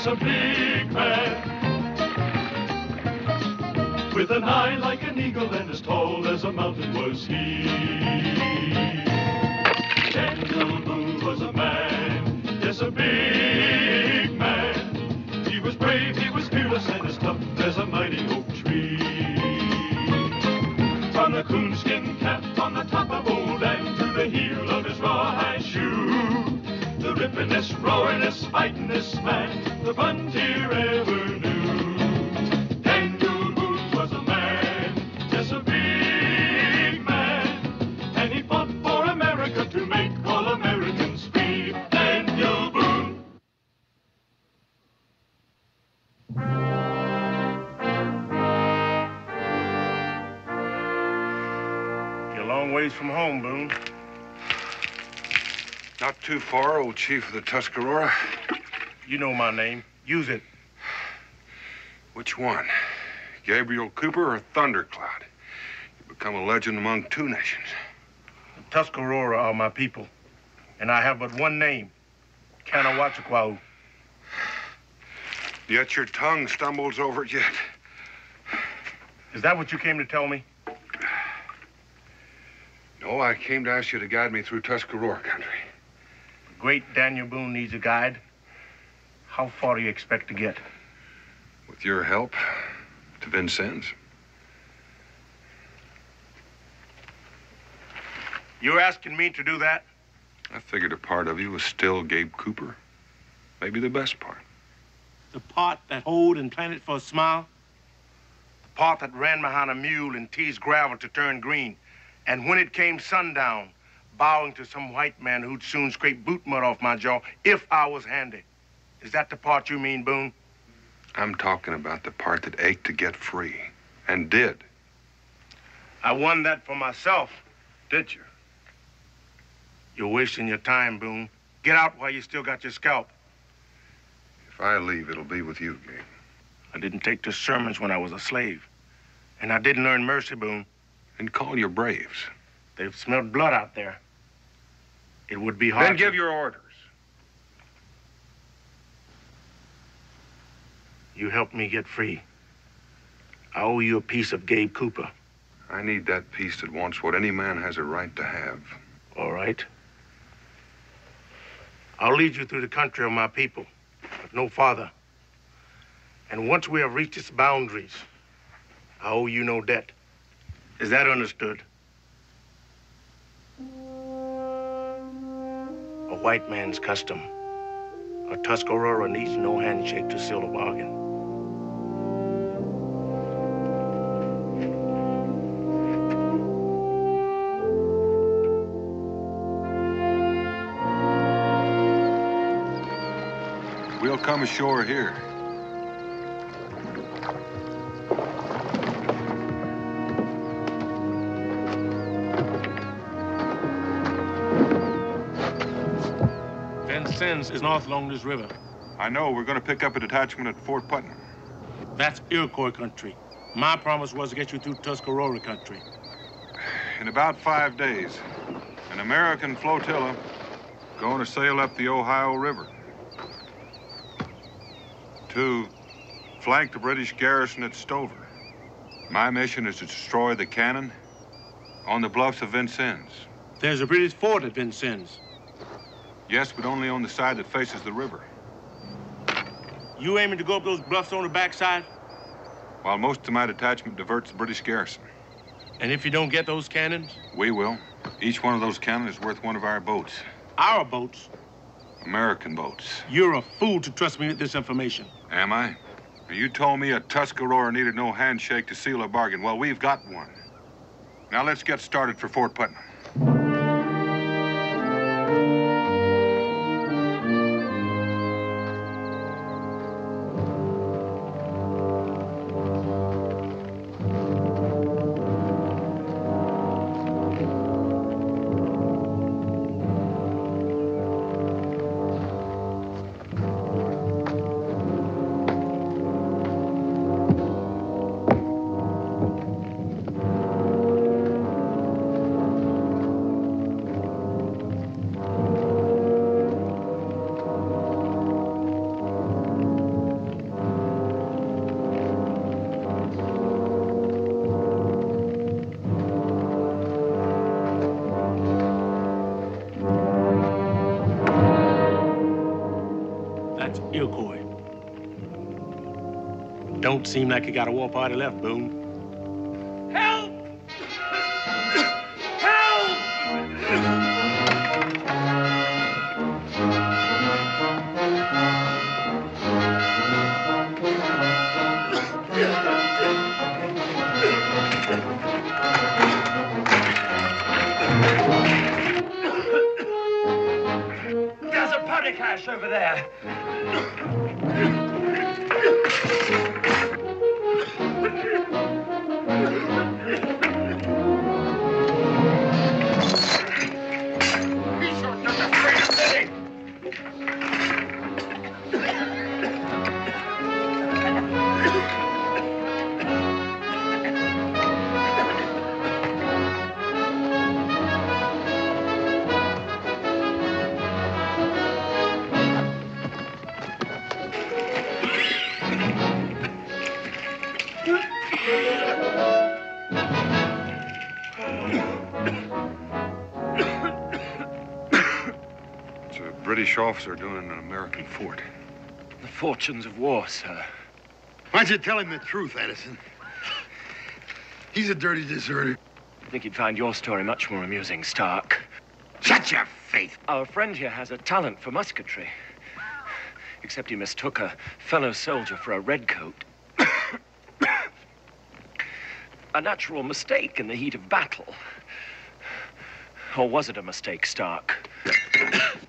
a big man. With an eye like an eagle and as tall as a mountain was he. Daniel Boone was a man, yes, a big man. He was brave, he was fearless, and as tough as a mighty oak tree. From the coonskin cap on the top of old Dan to the heel of his rawhide shoe, the rippin'est, roaring'est, fightin'est man the frontier ever knew. To make all Americans free, Daniel Boone. You're a long ways from home, Boone. Not too far, old chief of the Tuscarora. You know my name. Use it. Which one? Gabriel Cooper or Thundercloud? You've become a legend among two nations. Tuscarora are my people, and I have but one name, Kanawatchakwa. Yet your tongue stumbles over it yet. Is that what you came to tell me? No, I came to ask you to guide me through Tuscarora country. The great Daniel Boone needs a guide. How far do you expect to get? With your help, to Vincennes. You're asking me to do that? I figured a part of you was still Gabe Cooper. Maybe the best part. The part that hoed and planted for a smile? The part that ran behind a mule and teased gravel to turn green. And when it came sundown, bowing to some white man who'd soon scrape boot mud off my jaw if I was handy. Is that the part you mean, Boone? I'm talking about the part that ached to get free. And did. I won that for myself, did you? You're wasting your time, Boone. Get out while you still got your scalp. If I leave, it'll be with you, Gabe. I didn't take to sermons when I was a slave. And I didn't learn mercy, Boone. And call your braves. They've smelled blood out there. It would be hard. Then give your orders. You helped me get free. I owe you a piece of Gabe Cooper. I need that piece that wants what any man has a right to have. All right. I'll lead you through the country of my people, but no farther. And once we have reached its boundaries, I owe you no debt. Is that understood? A white man's custom. A Tuscarora needs no handshake to seal a bargain. We'll come ashore here. Vincennes is north along this river. I know. We're going to pick up a detachment at Fort Putnam. That's Iroquois country. My promise was to get you through Tuscarora country. In about 5 days, an American flotilla going to sail up the Ohio River to flank the British garrison at Stover. My mission is to destroy the cannon on the bluffs of Vincennes. There's a British fort at Vincennes. Yes, but only on the side that faces the river. You aiming to go up those bluffs on the backside? While most of my detachment diverts the British garrison. And if you don't get those cannons? We will. Each one of those cannons is worth one of our boats. Our boats? American boats. You're a fool to trust me with this information. Am I? You told me a Tuscarora needed no handshake to seal a bargain. Well, we've got one. Now let's get started for Fort Putnam. Iroquois. Don't seem like you got a war party left, Boone. Help! Help! There's a party cache over there. British officer doing in an American fort. The fortunes of war, sir. Why'd you tell him the truth, Edison? He's a dirty deserter. I think he'd find your story much more amusing, Stark. Shut your face. Our friend here has a talent for musketry. Except he mistook a fellow soldier for a redcoat. A natural mistake in the heat of battle. Or was it a mistake, Stark?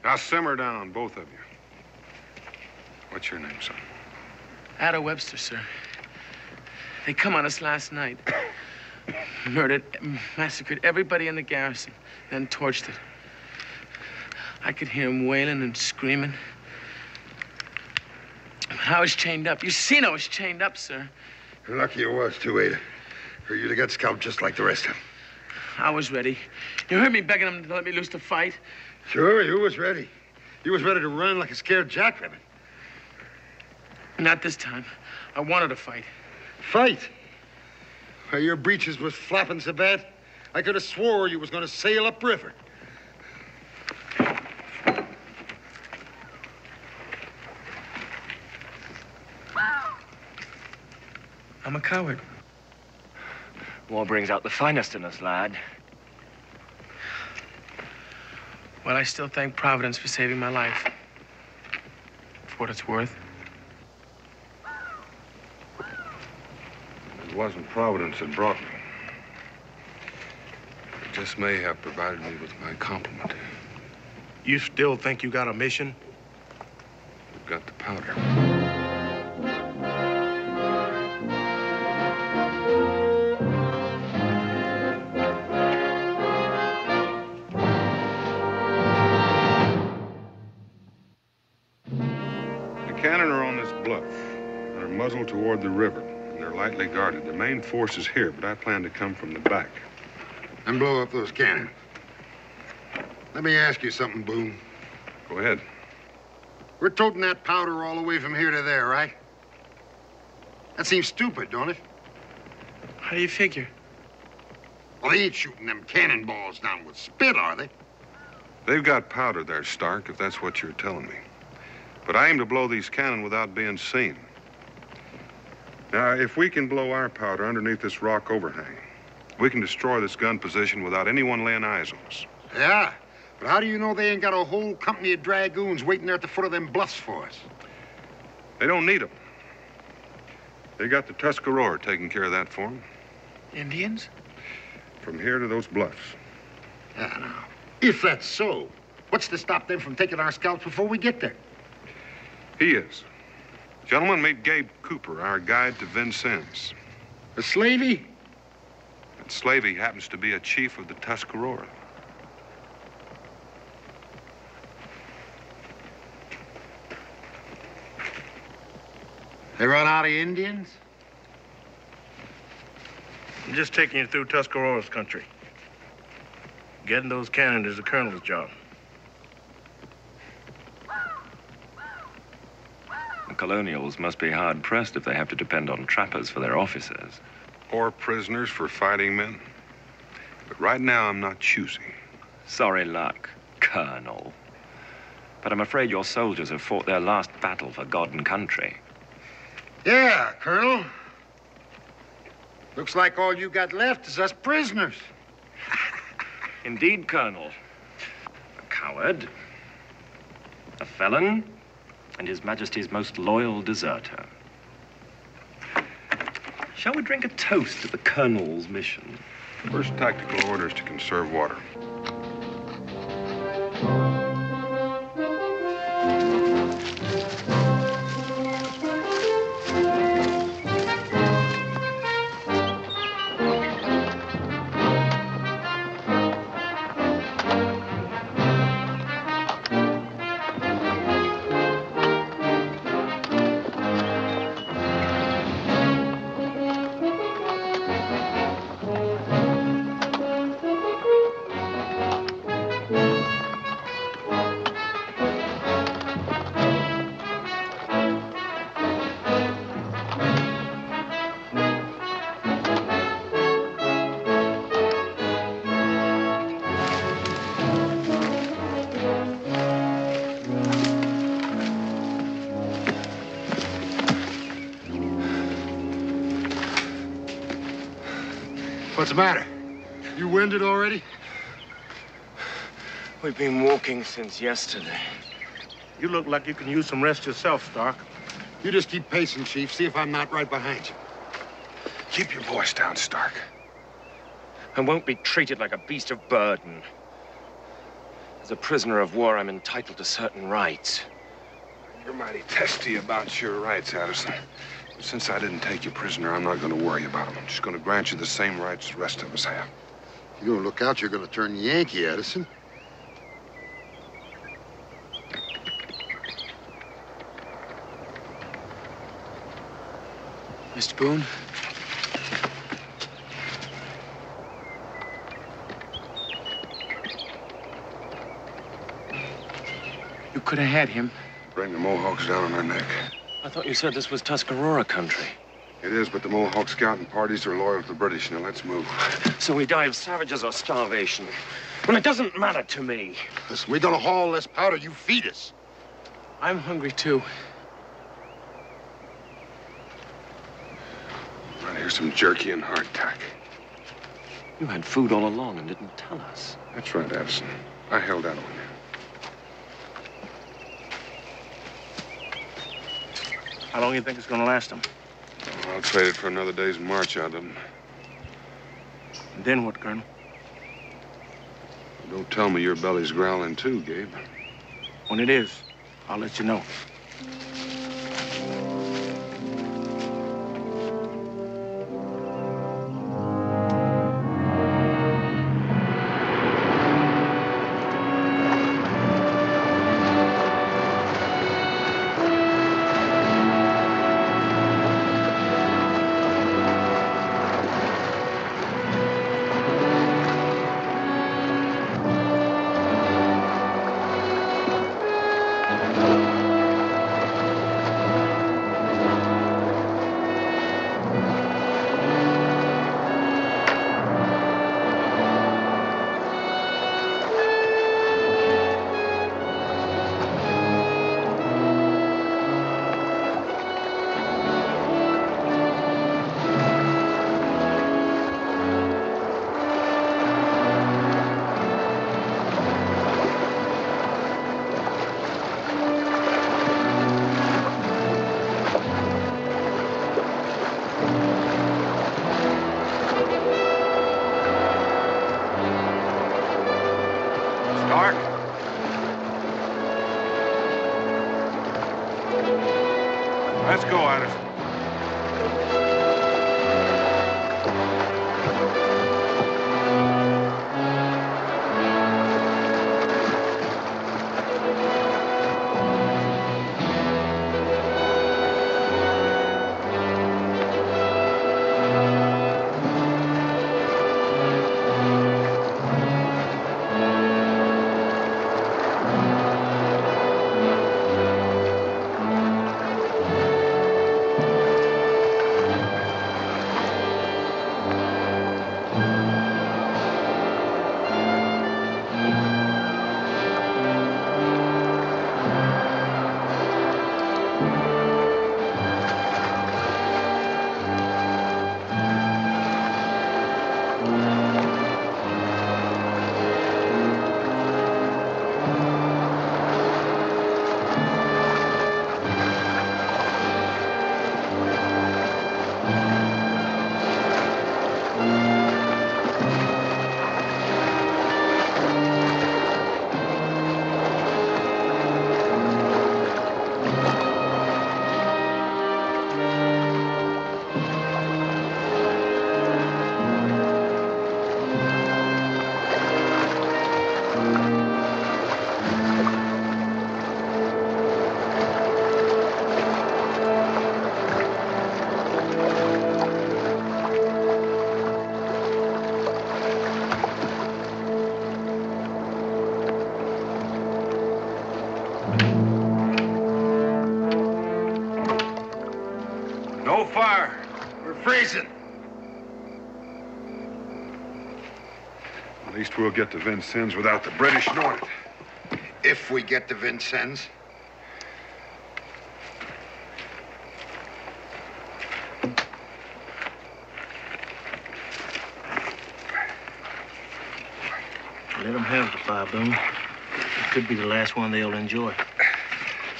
Now simmer down, both of you. What's your name, son? Ada Webster, sir. They come on us last night. Murdered, massacred everybody in the garrison, then torched it. I could hear him wailing and screaming. I was chained up. You seen I was chained up, sir. You're lucky you was, too, Ada. Or you'd have got scalped just like the rest of them. I was ready. You heard me begging them to let me loose to fight. Sure, you was ready. You was ready to run like a scared jackrabbit. Not this time. I wanted to fight. Fight? Why, your breeches was flapping so bad, I could have swore you was going to sail upriver. I'm a coward. War brings out the finest in us, lad. Well, I still thank Providence for saving my life. For what it's worth. It wasn't Providence that brought me. It just may have provided me with my complement. You still think you got a mission? We've got the powder. Cannon are on this bluff. They're muzzled toward the river, and they're lightly guarded. The main force is here, but I plan to come from the back. And blow up those cannons. Let me ask you something, Boone. Go ahead. We're toting that powder all the way from here to there, right? That seems stupid, don't it? How do you figure? Well, they ain't shooting them cannonballs down with spit, are they? They've got powder there, Stark, if that's what you're telling me. But I aim to blow these cannon without being seen. Now, if we can blow our powder underneath this rock overhang, we can destroy this gun position without anyone laying eyes on us. Yeah, but how do you know they ain't got a whole company of dragoons waiting there at the foot of them bluffs for us? They don't need them. They got the Tuscarora taking care of that for them. Indians? From here to those bluffs. Yeah, now, if that's so, what's to stop them from taking our scalps before we get there? He is. Gentlemen, meet Gabe Cooper, our guide to Vincennes. A slavey? That slavey happens to be a chief of the Tuscarora. They run out of Indians? I'm just taking you through Tuscarora's country. Getting those cannons is the colonel's job. The colonials must be hard-pressed if they have to depend on trappers for their officers. Or prisoners for fighting men. But right now, I'm not choosy. Sorry luck, Colonel. But I'm afraid your soldiers have fought their last battle for God and country. Yeah, Colonel. Looks like all you got left is us prisoners. Indeed, Colonel. A coward, a felon, and His Majesty's most loyal deserter. Shall we drink a toast to the Colonel's mission? First tactical order is to conserve water. What's the matter? You winded already? We've been walking since yesterday. You look like you can use some rest yourself, Stark. You just keep pacing, Chief. See if I'm not right behind you. Keep your voice down, Stark. I won't be treated like a beast of burden. As a prisoner of war, I'm entitled to certain rights. You're mighty testy about your rights, Addison. Since I didn't take you prisoner, I'm not going to worry about them. I'm just going to grant you the same rights the rest of us have. You don't look out, you're going to turn Yankee, Addison. Mr. Boone? You could have had him. Bring the Mohawks down on their neck. I thought you said this was Tuscarora country. It is, but the Mohawk scouting parties are loyal to the British. Now, let's move. So we die of savages or starvation. Well, it doesn't matter to me. Listen, we're going to haul less powder. You feed us. I'm hungry, too. Right, here's some jerky and hardtack. You had food all along and didn't tell us. That's right, Addison. I held out on you. How long do you think it's going to last them? Oh, I'll trade it for another day's march out of them. And then what, Colonel? Don't tell me your belly's growling too, Gabe. When it is, I'll let you know. We're freezing. At least we'll get to Vincennes without the British knowing it. If we get to Vincennes. Let them have the fire, Boone. It could be the last one they'll enjoy.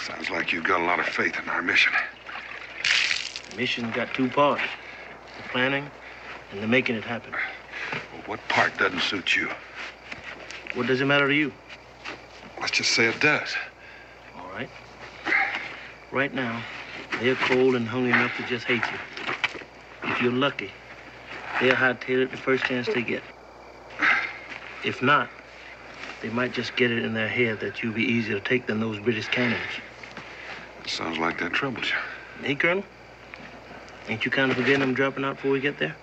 Sounds like you've got a lot of faith in our mission. The mission's got two parts. The planning and the making it happen. Well, what part doesn't suit you? What does it matter to you? Let's just say it does. All right. Right now, they're cold and hungry enough to just hate you. If you're lucky, they'll hightail it the first chance they get. If not, they might just get it in their head that you'll be easier to take than those British cannons. Sounds like that troubles you. Hey, Colonel, ain't you kind of forgetting I'm dropping out before we get there?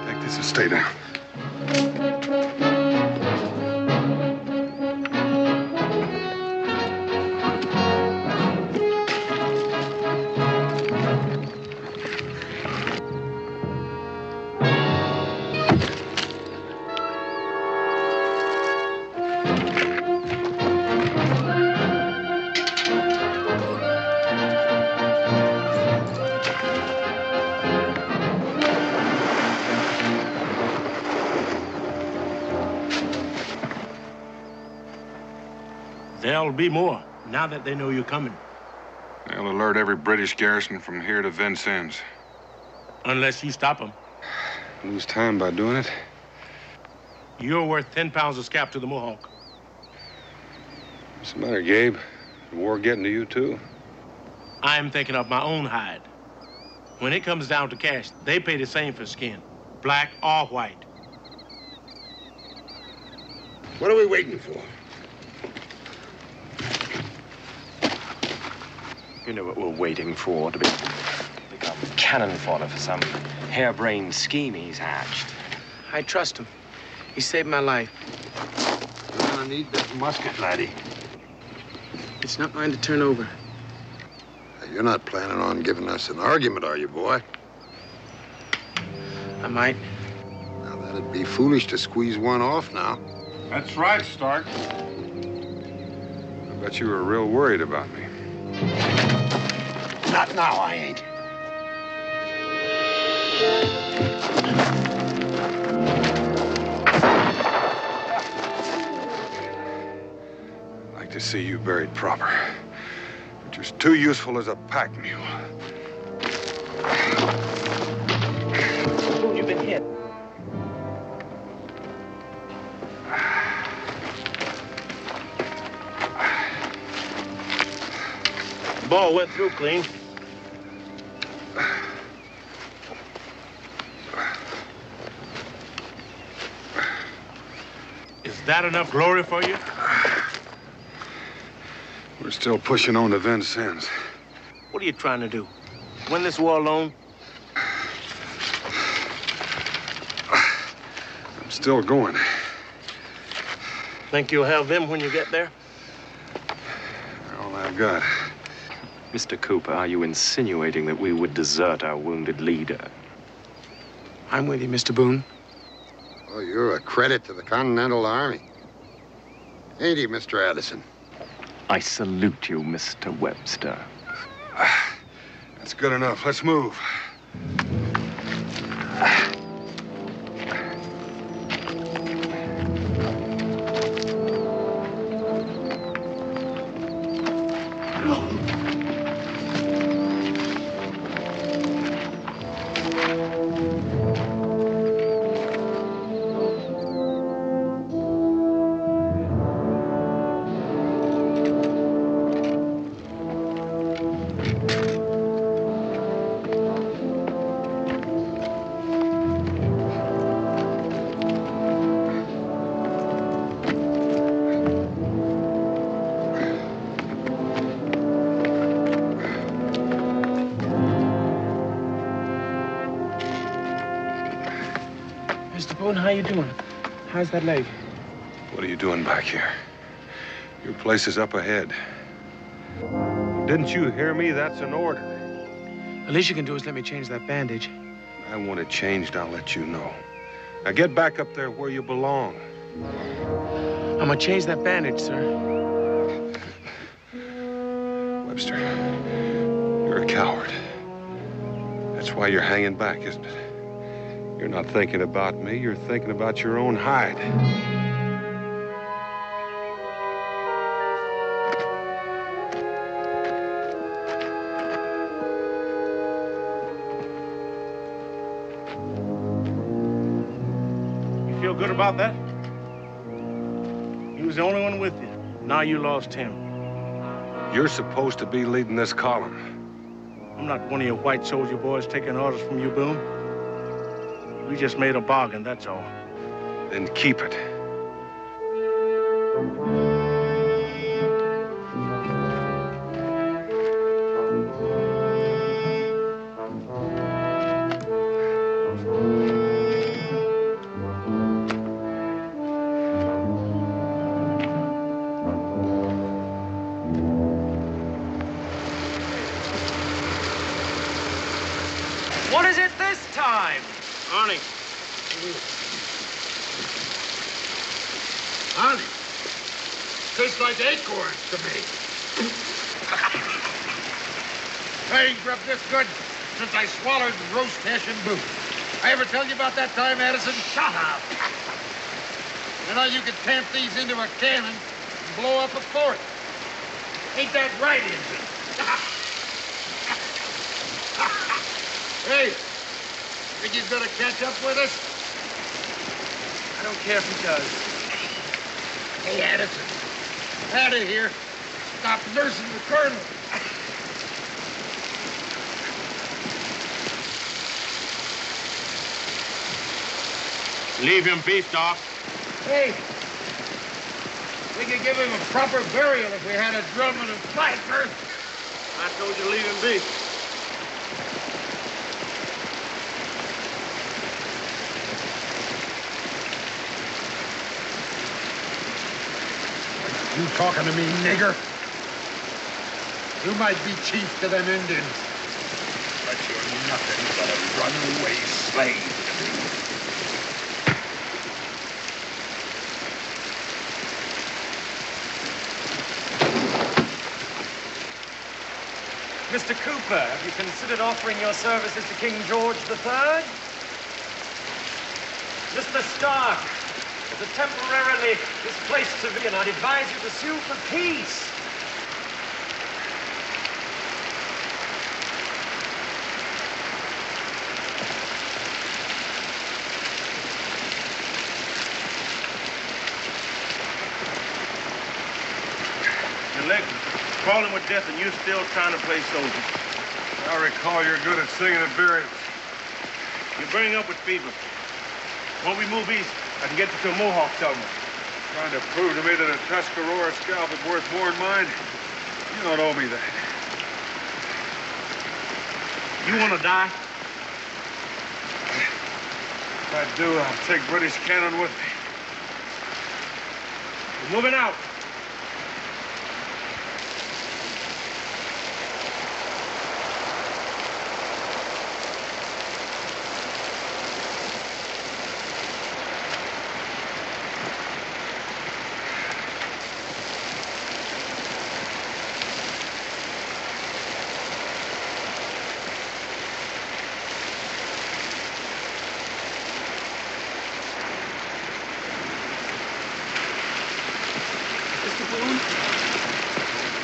Take this and stay down. There'll be more, now that they know you're coming. They'll alert every British garrison from here to Vincennes. Unless you stop them. Lose time by doing it? You're worth 10 pounds of scalp to the Mohawk. What's the matter, Gabe? The war getting to you, too? I'm thinking of my own hide. When it comes down to cash, they pay the same for skin, black or white. What are we waiting for? You know what we're waiting for, to become cannon fodder for some harebrained scheme he's hatched. I trust him. He saved my life. You're gonna need that musket, laddie. It's not mine to turn over. You're not planning on giving us an argument, are you, boy? I might. Now, that'd be foolish to squeeze one off now. That's right, Stark. I bet you were real worried about me. Not now, I ain't. I'd like to see you buried proper. You're just too useful as a pack mule. You've been hit. The ball went through clean. Is that enough glory for you? We're still pushing on to Vincennes. What are you trying to do? Win this war alone? I'm still going. Think you'll have them when you get there? All I've got. Mr. Cooper, are you insinuating that we would desert our wounded leader? I'm with you, Mr. Boone. Oh, you're a credit to the Continental Army. Ain't he, Mr. Addison? I salute you, Mr. Webster. That's good enough. Let's move. Mr. Boone, how you doing? How's that leg? What are you doing back here? Your place is up ahead. Didn't you hear me? That's an order. The least you can do is let me change that bandage. I want it changed, I'll let you know. Now get back up there where you belong. I'm gonna change that bandage, sir. Webster, you're a coward. That's why you're hanging back, isn't it? You're not thinking about me, you're thinking about your own hide. You feel good about that? He was the only one with you. Now you lost him. You're supposed to be leading this column. I'm not one of your white soldier boys taking orders from you, Boone. We just made a bargain, that's all. Then keep it. What is it this time? Arnie. Arnie, tastes like acorns to me. I ain't grubbed this good since I swallowed roast hash and Boone. I ever tell you about that time, Addison? Shut up. You know, you could tamp these into a cannon and blow up a fort. Ain't that right, is it? Hey, think he's gonna catch up with us? I don't care if he does. Hey, Addison, out of here. Stop nursing the colonel. Leave him be, Doc. Hey, we could give him a proper burial if we had a drum and a fifer. I told you to leave him be. You talking to me, nigger? You might be chief to them Indians, but you're nothing but a runaway slave to me. Mr. Cooper, have you considered offering your services to King George III? Mr. Stark, as a temporarily displaced civilian, I'd advise you to sue for peace. Your leg crawling with death and you're still trying to play soldier. I recall you're good at singing at burials. You're burning up with fever. When we move east, I can get you to a Mohawk settlement. Trying to prove to me that a Tuscarora scalp is worth more than mine? You don't owe me that. You want to die? If I do, I'll take British cannon with me. We're moving out.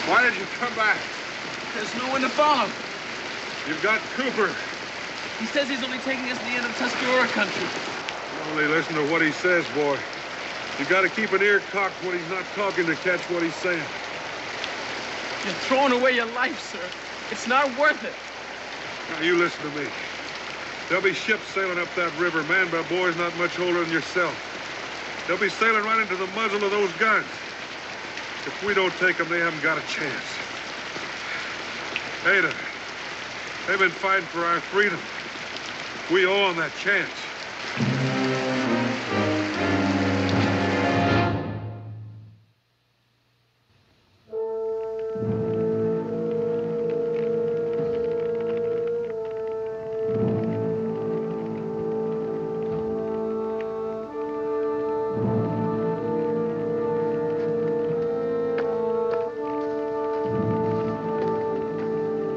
Why did you come back? There's no one to follow. You've got Cooper. He says he's only taking us to the end of Tuscarora country. Only listen to what he says, boy. You got to keep an ear cocked when he's not talking to catch what he's saying. You're throwing away your life, sir. It's not worth it. Now, you listen to me. There'll be ships sailing up that river, manned by boys not much older than yourself. They'll be sailing right into the muzzle of those guns. If we don't take them, they haven't got a chance. Ada, they've been fighting for our freedom. We owe them that chance.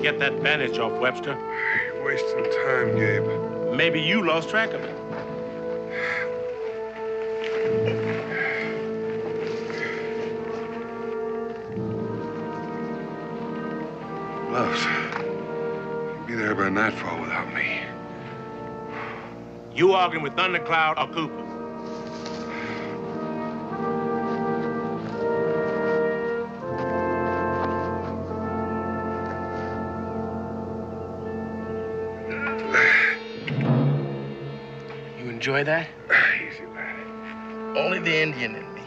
Get that bandage off, Webster. You're wasting time, Gabe. Maybe you lost track of it. Gloves. You'll be there by nightfall without me. You arguing with Thundercloud or Cooper? You enjoy that? Easy, lad. Only the Indian in me.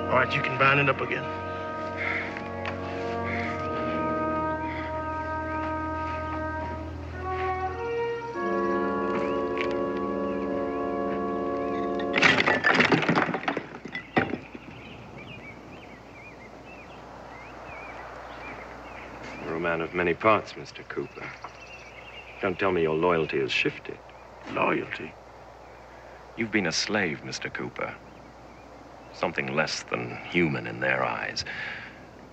All right, you can bind it up again. You're a man of many parts, Mr. Cooper. Don't tell me your loyalty has shifted. Loyalty? You've been a slave, Mr. Cooper. Something less than human in their eyes.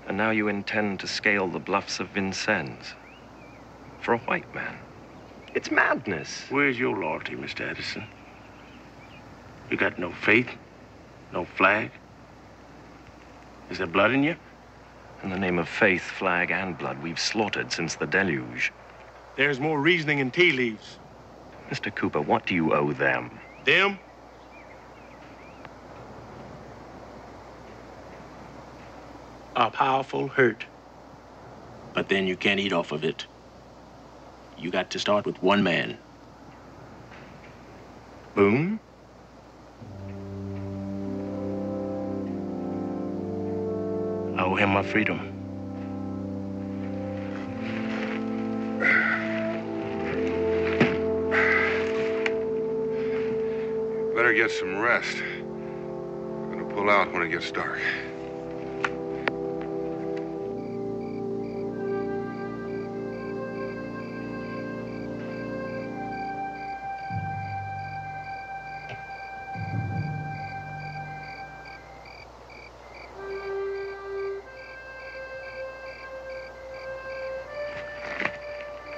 And now you intend to scale the bluffs of Vincennes. For a white man. It's madness. Where's your loyalty, Mr. Edison? You got no faith? No flag? Is there blood in you? In the name of faith, flag, and blood, we've slaughtered since the deluge. There's more reasoning in tea leaves. Mr. Cooper, what do you owe them? Them? A powerful hurt. But then you can't eat off of it. You got to start with one man. Boone? I owe him my freedom. Better get some rest. I'm gonna pull out when it gets dark.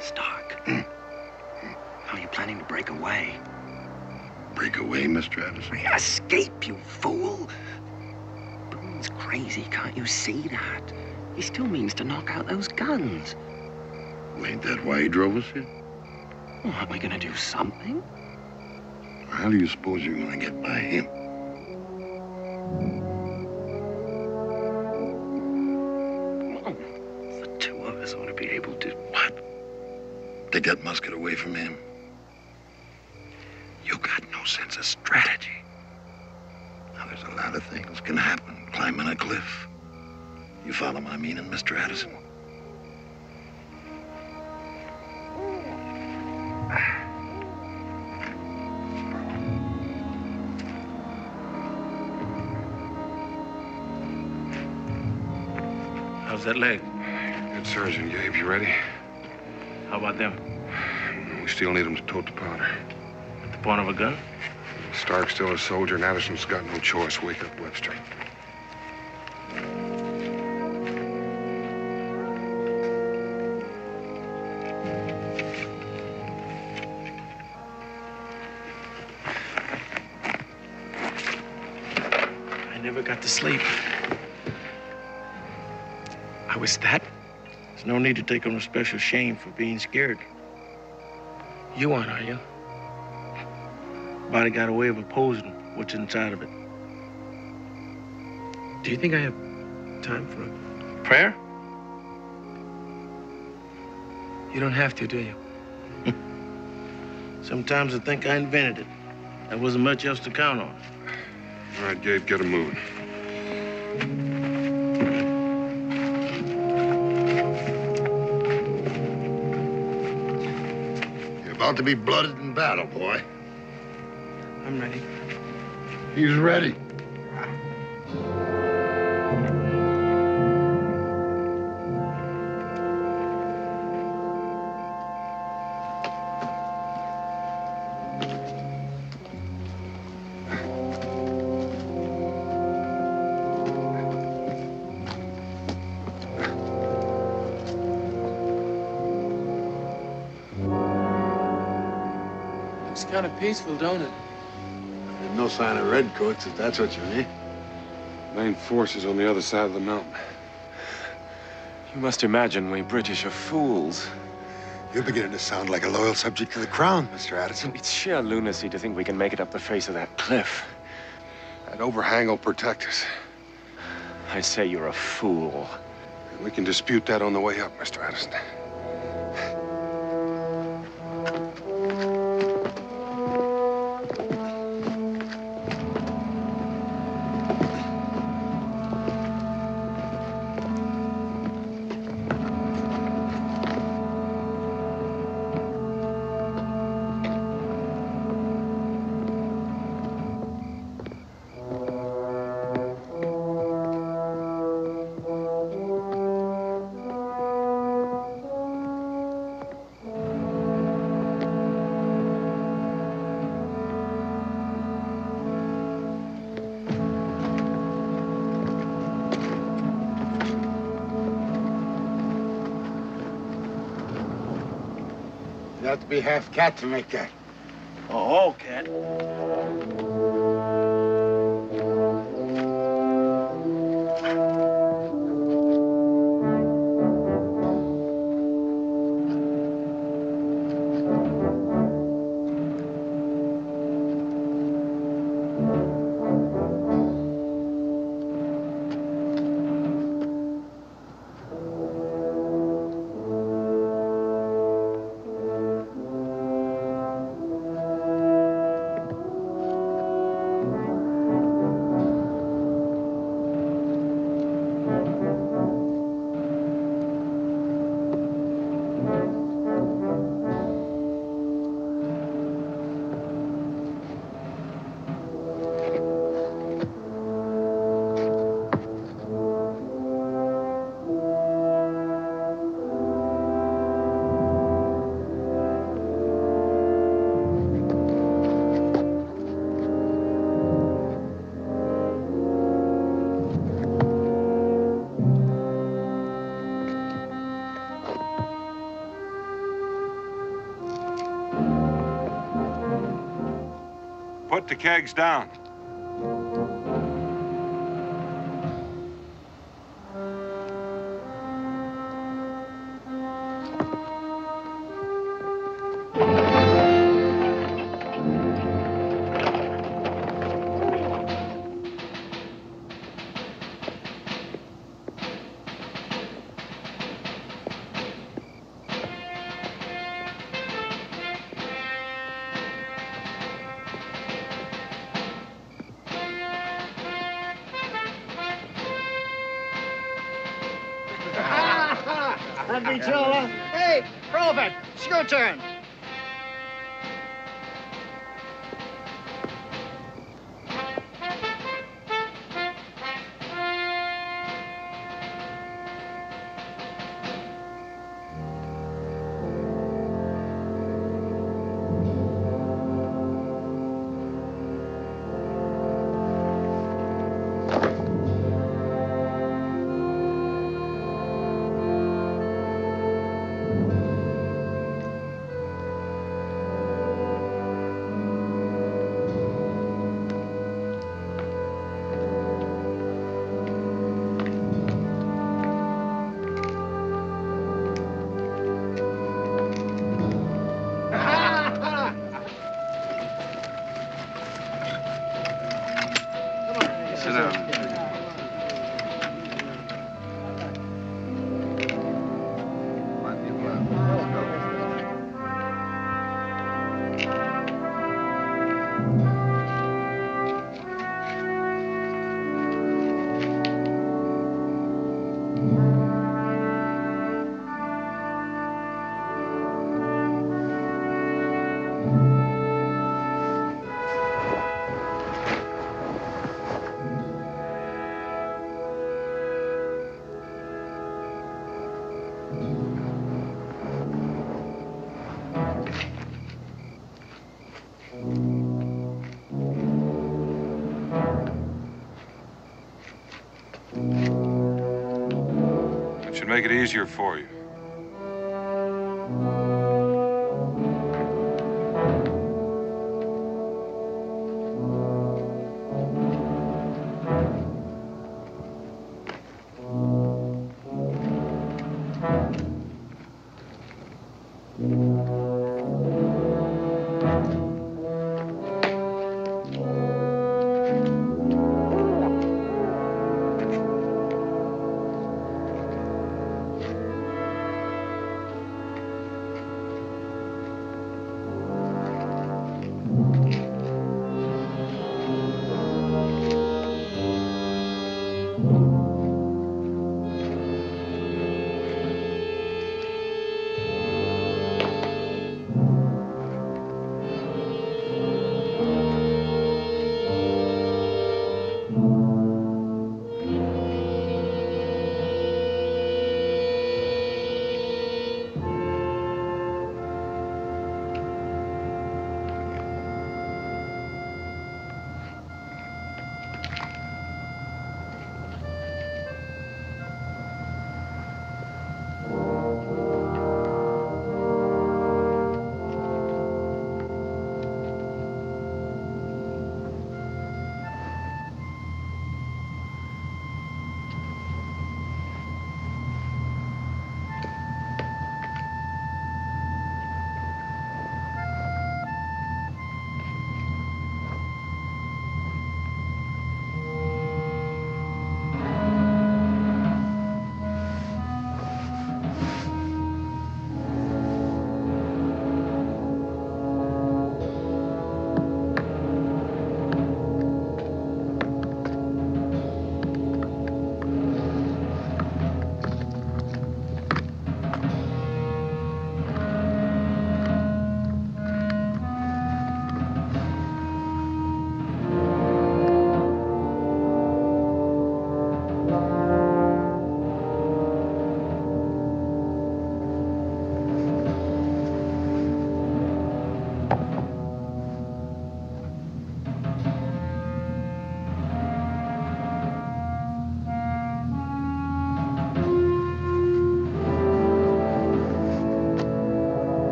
Stark. How are you planning to break away? Break away, Mr. Edison. Escape, you fool! Boone's crazy, can't you see that? He still means to knock out those guns. Well, ain't that why he drove us here? Well, aren't we gonna do something? How do you suppose you're gonna get by him? Come on. The two of us ought to be able to... What? Take that musket away from him. You got no sense of strategy. Now, there's a lot of things can happen climbing a cliff. You follow my meaning, Mr. Addison? How's that leg? Good surgeon, Gabe. You ready? How about them? We still need them to tote the powder. At the point of a gun? Stark's still a soldier, and Addison's got no choice. Wake up, Webster. I never got to sleep. I was that. There's no need to take on a special shame for being scared. You aren't, are you? Body got a way of opposing what's inside of it. Do you think I have time for a prayer? You don't have to, do you? Sometimes I think I invented it. There wasn't much else to count on. All right, Gabe, get him moving. You're about to be blooded in battle, boy. I'm ready. He's ready. kind of peaceful, don't it? There's no sign of redcoats, if that's what you mean. Main force is on the other side of the mountain. You must imagine we British are fools. You're beginning to sound like a loyal subject to the crown, Mr. Addison. It's sheer lunacy to think we can make it up the face of that cliff. That overhang will protect us. I say you're a fool. We can dispute that on the way up, Mr. Addison. You have to be half cat to make that. Oh, cat. Put the kegs down. That'd be chill, huh? Hey, Robert, it's your turn. Sit down. It should make it easier for you.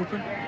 Cooper?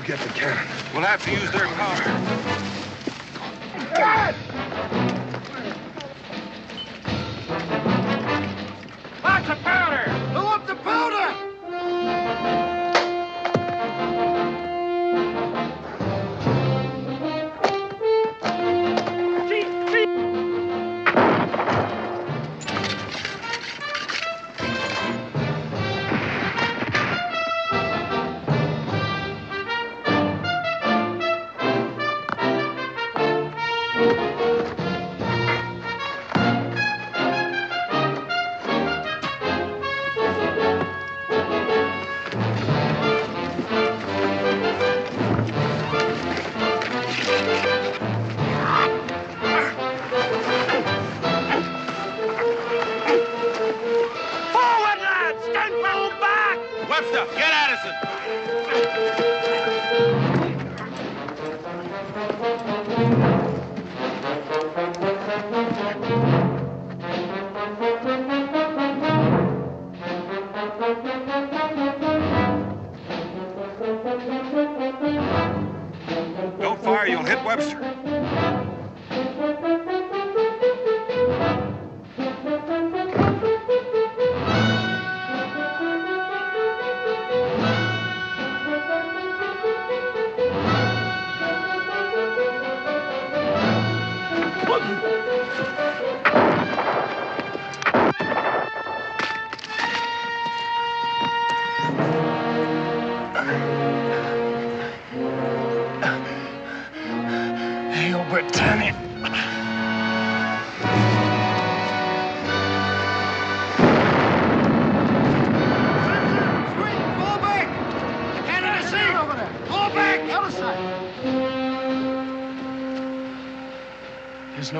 Get the cannon. We'll have to use their powder. Lots of powder! Fill up the powder! Webster, get Addison. Don't fire, you'll hit Webster.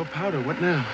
no powder. What now?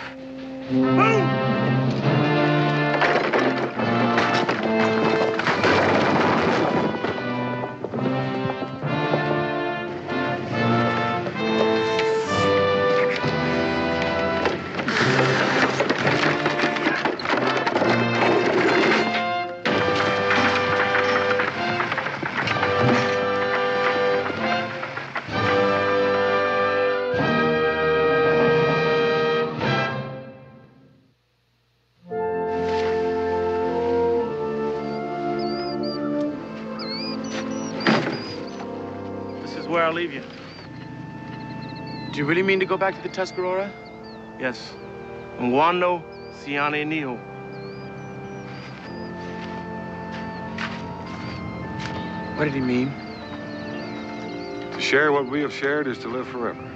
Where I'll leave you. Do you really mean to go back to the Tuscarora? Yes. Nguando Siane Niho. What did he mean? To share what we have shared is to live forever.